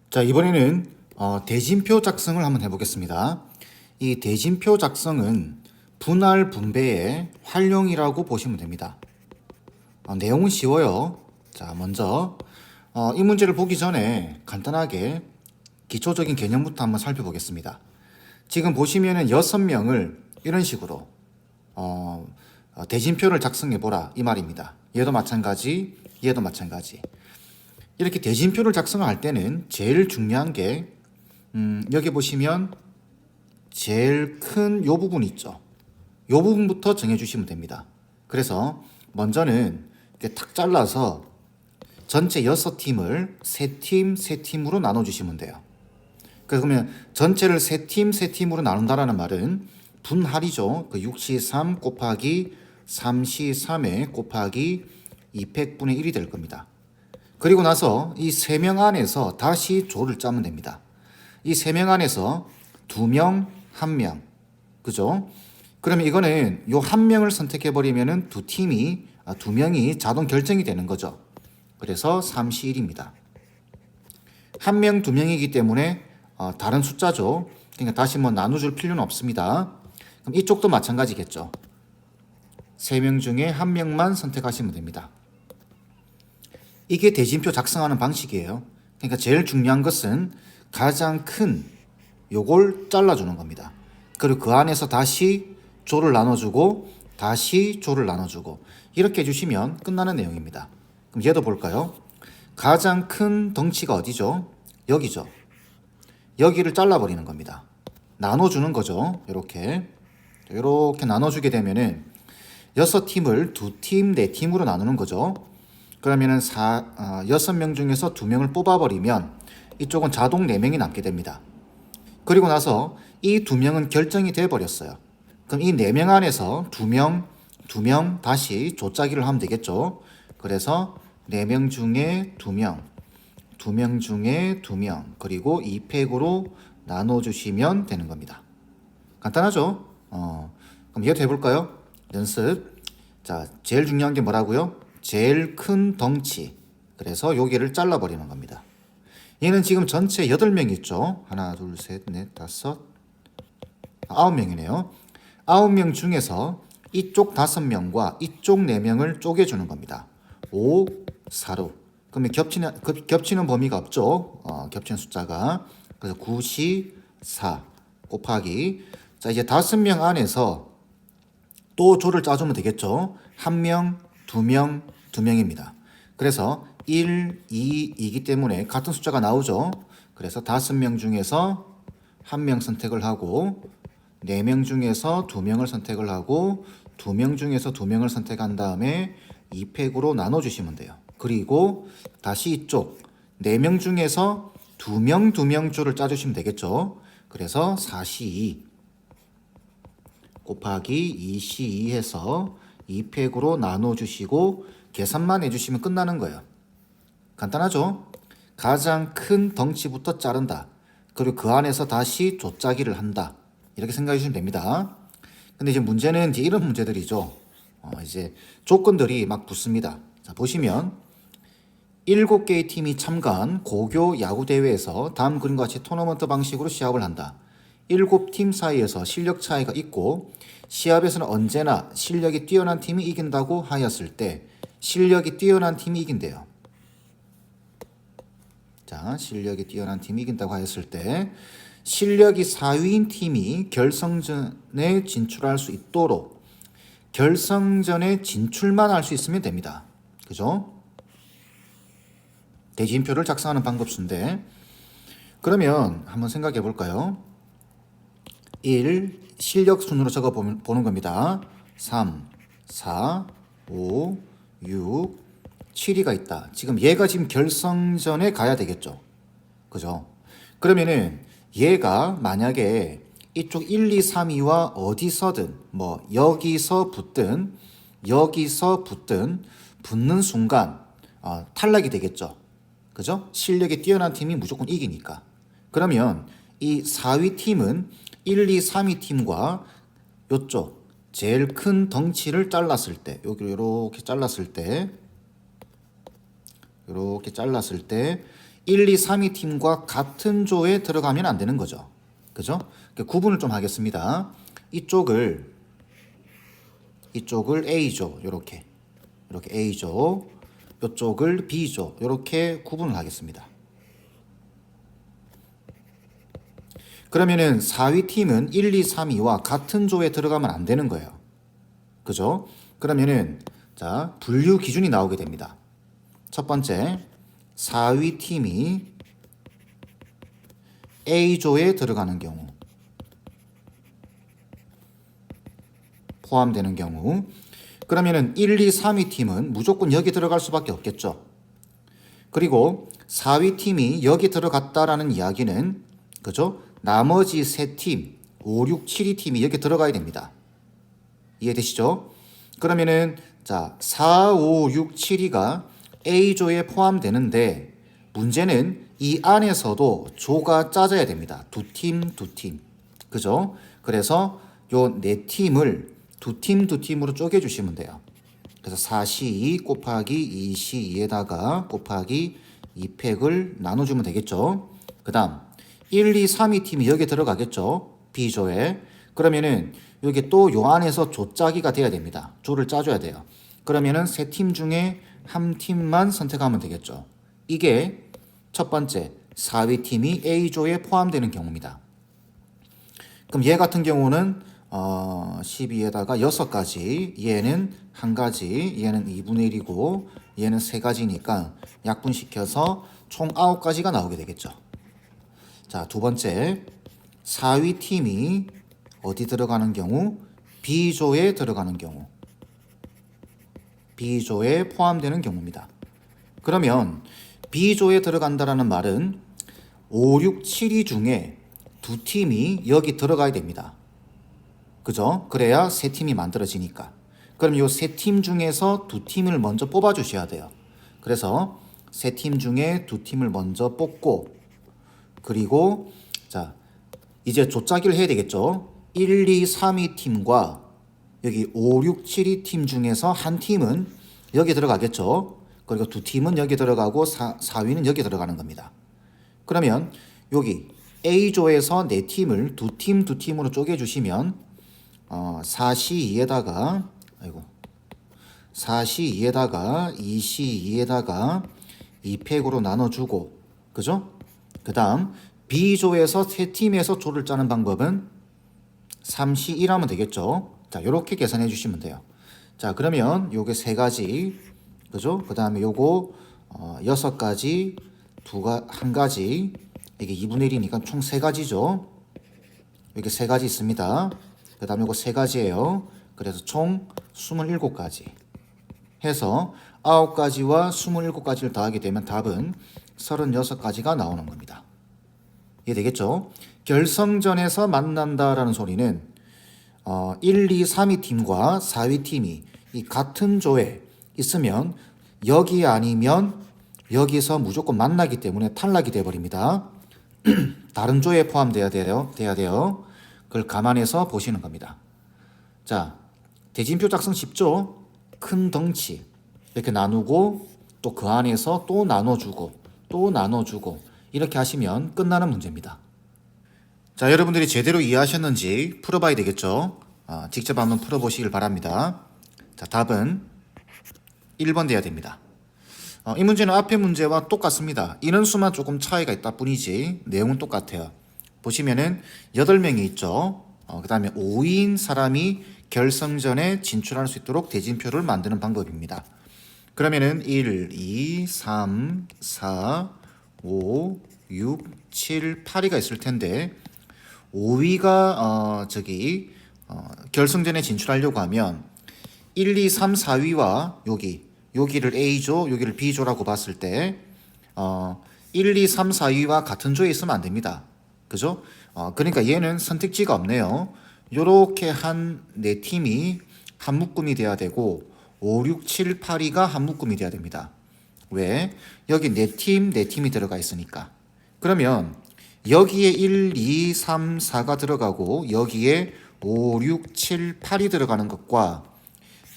자, 이번에는 대진표 작성을 한번 해보겠습니다. 이 대진표 작성은 분할 분배의 활용이라고 보시면 됩니다. 내용은 쉬워요. 자, 먼저 이 문제를 보기 전에 간단하게 기초적인 개념부터 한번 살펴보겠습니다. 지금 보시면은 6명을 이런 식으로 대진표를 작성해보라 이 말입니다. 얘도 마찬가지, 얘도 마찬가지. 이렇게 대진표를 작성할 때는 제일 중요한 게 여기 보시면 제일 큰 요 부분 있죠. 요 부분부터 정해주시면 됩니다. 그래서 먼저는 이렇게 탁 잘라서 전체 6팀을 3팀, 3팀으로 나눠주시면 돼요. 그러면 전체를 3팀, 3팀으로 나눈다라는 말은 분할이죠. 그 6C3 곱하기 3C3에 곱하기 200분의 1이 될 겁니다. 그리고 나서 이 3명 안에서 다시 조를 짜면 됩니다. 이 3명 안에서 2명, 1명. 그죠? 그러면 이거는 요 1명을 선택해버리면은 2명이 자동 결정이 되는 거죠. 그래서 3C1입니다. 1명, 2명이기 때문에 다른 숫자죠. 그러니까 다시 뭐 나눠줄 필요는 없습니다. 그럼 이쪽도 마찬가지겠죠. 3명 중에 1명만 선택하시면 됩니다. 이게 대진표 작성하는 방식이에요. 그러니까 제일 중요한 것은 가장 큰 요걸 잘라주는 겁니다. 그리고 그 안에서 다시 조를 나눠주고 다시 조를 나눠주고 이렇게 해주시면 끝나는 내용입니다. 그럼 얘도 볼까요? 가장 큰 덩치가 어디죠? 여기죠. 여기를 잘라버리는 겁니다. 나눠주는 거죠. 이렇게 나눠주게 되면은 6팀을 2팀, 4팀으로 나누는 거죠. 그러면은 6명 중에서 2명을 뽑아버리면 이쪽은 자동 4명이 남게 됩니다. 그리고 나서 이 2명은 결정이 돼버렸어요. 그럼 이 4명 안에서 2명 다시 조짜기를 하면 되겠죠. 그래서 4명 중에 2명, 2명 중에 2명, 그리고 2팩으로 나눠주시면 되는 겁니다. 간단하죠? 그럼 얘도 해볼까요? 연습. 자, 제일 중요한 게 뭐라고요? 제일 큰 덩치. 그래서 여기를 잘라버리는 겁니다. 얘는 지금 전체 8명 있죠? 하나, 둘, 셋, 넷, 다섯, 9명이네요. 9명 중에서 이쪽 5명과 이쪽 4명을 쪼개주는 겁니다. 5, 4로. 그러면 겹치는 범위가 없죠? 겹치는 숫자가. 그래서 9시 4 곱하기. 자, 이제 5명 안에서 또 조를 짜주면 되겠죠? 1명, 2명, 2명입니다. 그래서 1, 2이기 때문에 같은 숫자가 나오죠. 그래서 5명 중에서 1명 선택을 하고 4명 중에서 2명을 선택을 하고 2명 중에서 2명을 선택한 다음에 2팩으로 나눠주시면 돼요. 그리고 다시 이쪽 4명 중에서 2명 조를 짜주시면 되겠죠. 그래서 4C2 곱하기 2C2 해서 2팩으로 나눠주시고 계산만 해주시면 끝나는 거예요. 간단하죠? 가장 큰 덩치부터 자른다. 그리고 그 안에서 다시 조짜기를 한다. 이렇게 생각해 주시면 됩니다. 근데 이제 문제는 이제 이런 문제들이죠. 이제 조건들이 막 붙습니다. 자, 보시면 7개의 팀이 참가한 고교 야구대회에서 다음 그림과 같이 토너먼트 방식으로 시합을 한다. 7팀 사이에서 실력 차이가 있고 시합에서는 언제나 실력이 뛰어난 팀이 이긴다고 하였을 때 실력이 뛰어난 팀이 이긴대요. 자, 실력이 뛰어난 팀이 이긴다고 하였을 때 실력이 4위인 팀이 결승전에 진출할 수 있도록 결승전에 진출만 할 수 있으면 됩니다. 그죠? 대진표를 작성하는 방법순데 그러면 한번 생각해 볼까요? 1. 실력 순으로 적어 보는 겁니다. 3, 4, 5, 6, 7위가 있다. 지금 얘가 지금 결승전에 가야 되겠죠. 그죠? 그러면은 얘가 만약에 이쪽 1, 2, 3위와 어디서든 뭐 여기서 붙든 붙는 순간 탈락이 되겠죠. 그죠? 실력이 뛰어난 팀이 무조건 이기니까. 그러면 이 4위 팀은 1, 2, 3위 팀과 요쪽 제일 큰 덩치를 잘랐을 때 여기로 이렇게 잘랐을 때 1, 2, 3위 팀과 같은 조에 들어가면 안 되는 거죠. 그죠? 구분을 좀 하겠습니다. 이쪽을 A조 이렇게 A조, 이쪽을 B조 이렇게 구분을 하겠습니다. 그러면은 4위 팀은 1, 2, 3위와 같은 조에 들어가면 안 되는 거예요. 그죠? 그러면은 자, 분류 기준이 나오게 됩니다. 첫 번째, 4위 팀이 A조에 들어가는 경우, 포함되는 경우, 그러면은 1, 2, 3위 팀은 무조건 여기 들어갈 수밖에 없겠죠. 그리고 4위 팀이 여기 들어갔다라는 이야기는, 그죠? 나머지 세 팀, 5, 6, 7위 팀이 여기 들어가야 됩니다. 이해되시죠? 그러면은 자, 4, 5, 6, 7위가 A조에 포함되는데 문제는 이 안에서도 조가 짜져야 됩니다. 두 팀. 그죠? 그래서 요 네 팀을 두 팀으로 쪼개 주시면 돼요. 그래서 4C2 곱하기 2C2에다가 곱하기 2팩을 나눠주면 되겠죠. 그 다음 1, 2, 3위 팀이 여기 들어가겠죠. B조에. 그러면은 여기 또 요 안에서 조 짜기가 돼야 됩니다. 조를 짜줘야 돼요. 그러면은 세 팀 중에 한 팀만 선택하면 되겠죠. 이게 첫 번째 4위 팀이 A조에 포함되는 경우입니다. 그럼 얘 같은 경우는 12에다가 6가지, 얘는 1가지, 얘는 2분의 1이고 얘는 3가지니까 약분시켜서 총 9가지가 나오게 되겠죠. 자, 두 번째 4위 팀이 어디 들어가는 경우? B조에 들어가는 경우, B조에 포함되는 경우입니다. 그러면 B조에 들어간다라는 말은 5, 6, 7위 중에 두 팀이 여기 들어가야 됩니다. 그죠? 그래야 세 팀이 만들어지니까. 그럼 이 세 팀 중에서 두 팀을 먼저 뽑아 주셔야 돼요. 그래서 세 팀 중에 두 팀을 먼저 뽑고, 그리고 자, 이제 조짜기를 해야 되겠죠. 1, 2, 3위 팀과 여기 5, 6, 7위 팀 중에서 한 팀은 여기 들어가겠죠. 그리고 두 팀은 여기 들어가고 4위는 여기 들어가는 겁니다. 그러면 여기 A조에서 네 팀을 두 팀으로 쪼개주시면 4C2에다가 2C2에다가 2팩으로 나눠주고, 그죠? 그 다음 B조에서 세 팀에서 조를 짜는 방법은 3C1 하면 되겠죠. 자, 요렇게 계산해 주시면 돼요. 자, 그러면 요게 3가지, 그죠? 그 다음에 요거 6가지, 1가지, 이게 2분의 1이니까 총 3가지죠. 이렇게 3가지 있습니다. 그 다음에 요거 3가지예요. 그래서 총 27가지 해서 9가지와 27가지를 더하게 되면 답은 36가지가 나오는 겁니다. 이해되겠죠? 결성전에서 만난다라는 소리는 1, 2, 3위 팀과 4위 팀이 이 같은 조에 있으면 여기 아니면 여기서 무조건 만나기 때문에 탈락이 되어버립니다. 다른 조에 포함돼야 돼요. 그걸 감안해서 보시는 겁니다. 자, 대진표 작성 쉽죠? 큰 덩치 이렇게 나누고 또 그 안에서 또 나눠주고 또 나눠주고 이렇게 하시면 끝나는 문제입니다. 자, 여러분들이 제대로 이해하셨는지 풀어봐야 되겠죠? 직접 한번 풀어보시길 바랍니다. 자, 답은 1번 돼야 됩니다. 이 문제는 앞의 문제와 똑같습니다. 인원수만 조금 차이가 있다 뿐이지 내용은 똑같아요. 보시면은 8명이 있죠. 그 다음에 5인 사람이 결성전에 진출할 수 있도록 대진표를 만드는 방법입니다. 그러면은 1, 2, 3, 4, 5, 6, 7, 8위가 있을 텐데 5위가 결승전에 진출하려고 하면 1, 2, 3, 4위와 여기를 A조, 여기를 B조라고 봤을 때 1, 2, 3, 4위와 같은 조에 있으면 안 됩니다. 그죠? 그러니까 얘는 선택지가 없네요. 요렇게 한 네 팀이 한 묶음이 돼야 되고 5, 6, 7, 8위가 한 묶음이 돼야 됩니다. 왜? 여기 네 팀이 들어가 있으니까. 그러면 여기에 1, 2, 3, 4가 들어가고 여기에 5, 6, 7, 8이 들어가는 것과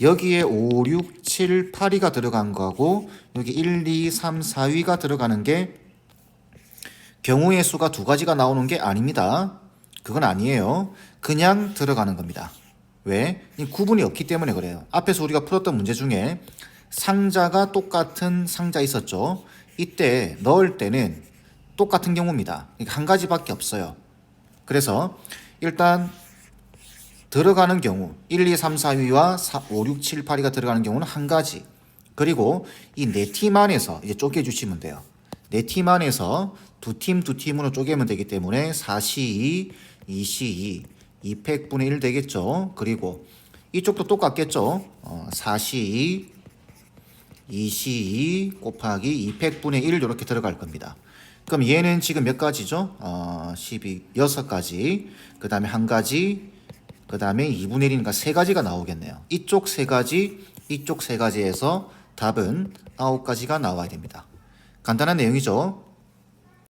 여기에 5, 6, 7, 8위가 들어간 거하고 여기 1, 2, 3, 4위가 들어가는 게 경우의 수가 두 가지가 나오는 게 아닙니다. 그건 아니에요. 그냥 들어가는 겁니다. 왜? 이 구분이 없기 때문에 그래요. 앞에서 우리가 풀었던 문제 중에 상자가 똑같은 상자 있었죠. 이때 넣을 때는 똑같은 경우입니다. 그러니까 한 가지밖에 없어요. 그래서 일단 들어가는 경우 1, 2, 3, 4위와 5, 6, 7, 8위가 들어가는 경우는 한 가지. 그리고 이 네 팀 안에서 이제 쪼개주시면 돼요. 네 팀 안에서 두 팀으로 쪼개면 되기 때문에 4C2, 2C2, 200분의 1 되겠죠. 그리고 이쪽도 똑같겠죠. 4C2, 2C2 곱하기 200분의 1 이렇게 들어갈 겁니다. 그럼 얘는 지금 몇 가지죠? 12, 6가지. 그 다음에 한 가지. 그 다음에 2분의 1이니까 세 가지가 나오겠네요. 이쪽 세 가지, 이쪽 세 가지에서 답은 9가지가 나와야 됩니다. 간단한 내용이죠.